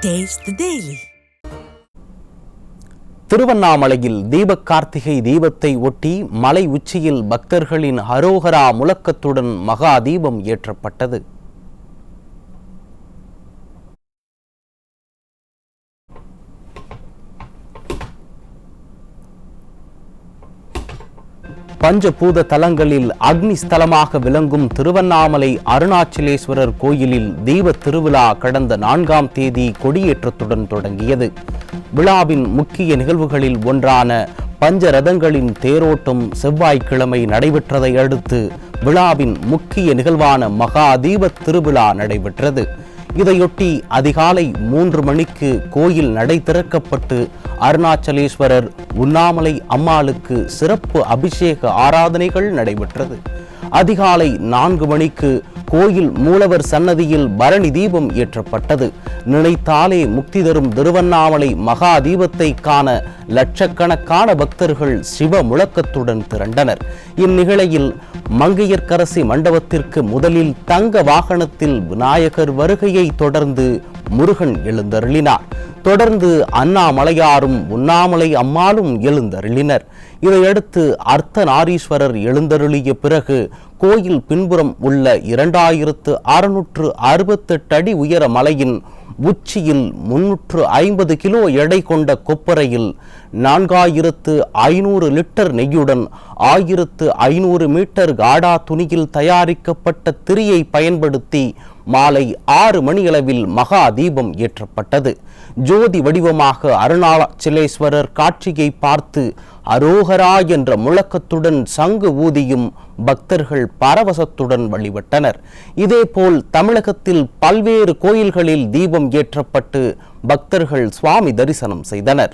Taste the Daily. திருவண்ணாமலையில் தீப கார்த்திகை தீபத்தை ஒட்டி மலை உச்சியில் பக்தர்களின் ஹரோஹரா முழக்கத்துடன் மகா தீபம் ஏற்றப்பட்டது. பஞ்சபூத தலங்களில் அக்னி ஸ்தலமாக விளங்கும் திருவண்ணாமலை அருணாச்சலேஸ்வரர் கோயிலில் தீப திருவிழா கடந்த 4ஆம் தேதி கொடியேற்றத்துடன் தொடங்கியது. விழாவின் முக்கிய நிகழ்வுகளில் ஒன்றான பஞ்சரதங்களின் தேரோட்டம் செவ்வாய்க்கிழமை நடைபெற்றதை அடுத்து விழாவின் முக்கிய நிகழ்வான மகா தீப திருவிழா நடைபெற்றது. இதையொட்டி அதிகாலை 3 மணிக்கு கோயில் நடை திறக்கப்பட்டு அருணாச்சலேஸ்வரர் உண்ணாமலை அம்மாளுக்கு சிறப்பு அபிஷேக ஆராதனைகள் நடைபெற்றது. அதிகாலை 4 மணிக்கு கோயில் மூலவர் சன்னதியில் பரணி தீபம் ஏற்றப்பட்டது. நினைத்தாலே முக்தி தரும் திருவண்ணாமலை மகா தீபத்தை காண லட்சக்கணக்கான பக்தர்கள் சிவ முழக்கத்துடன் திரண்டனர். இந்நிகழ்வில் மங்கையர்க்கரசி மண்டபத்திற்கு முதலில் தங்க வாகனத்தில் விநாயகர் வருகையை தொடர்ந்து முருகன் எழுந்தருளினார். தொடர்ந்து அண்ணாமலையாரும் உண்ணாமலை அம்மாளும் எழுந்தருளினர். இதையடுத்து அர்த்தநாரீஸ்வரர் எழுந்தருளிய பிறகு கோயில் பின்புறம் உள்ள 2668 அடி உயர மலையின் உச்சியில் 350 கிலோ எடை கொண்ட கொப்பரையில் 4500 லிட்டர் நெய்யுடன் 1500 மீட்டர் காடா துணியில் தயாரிக்கப்பட்ட திரியை பயன்படுத்தி மாலை 6 மணியளவில் மகா தீபம் ஏற்றப்பட்டது. ஜோதி வடிவமாக அருணாச்சலேஸ்வரர் காட்சியை பார்த்து அரோகரா என்ற முழக்கத்துடன் சங்கு ஊதியும் பக்தர்கள் பரவசத்துடன் வழிபட்டனர். இதேபோல் தமிழகத்தில் பல்வேறு கோயில்களில் தீபம் ஏற்றப்பட்டு பக்தர்கள் சுவாமி தரிசனம் செய்தனர்.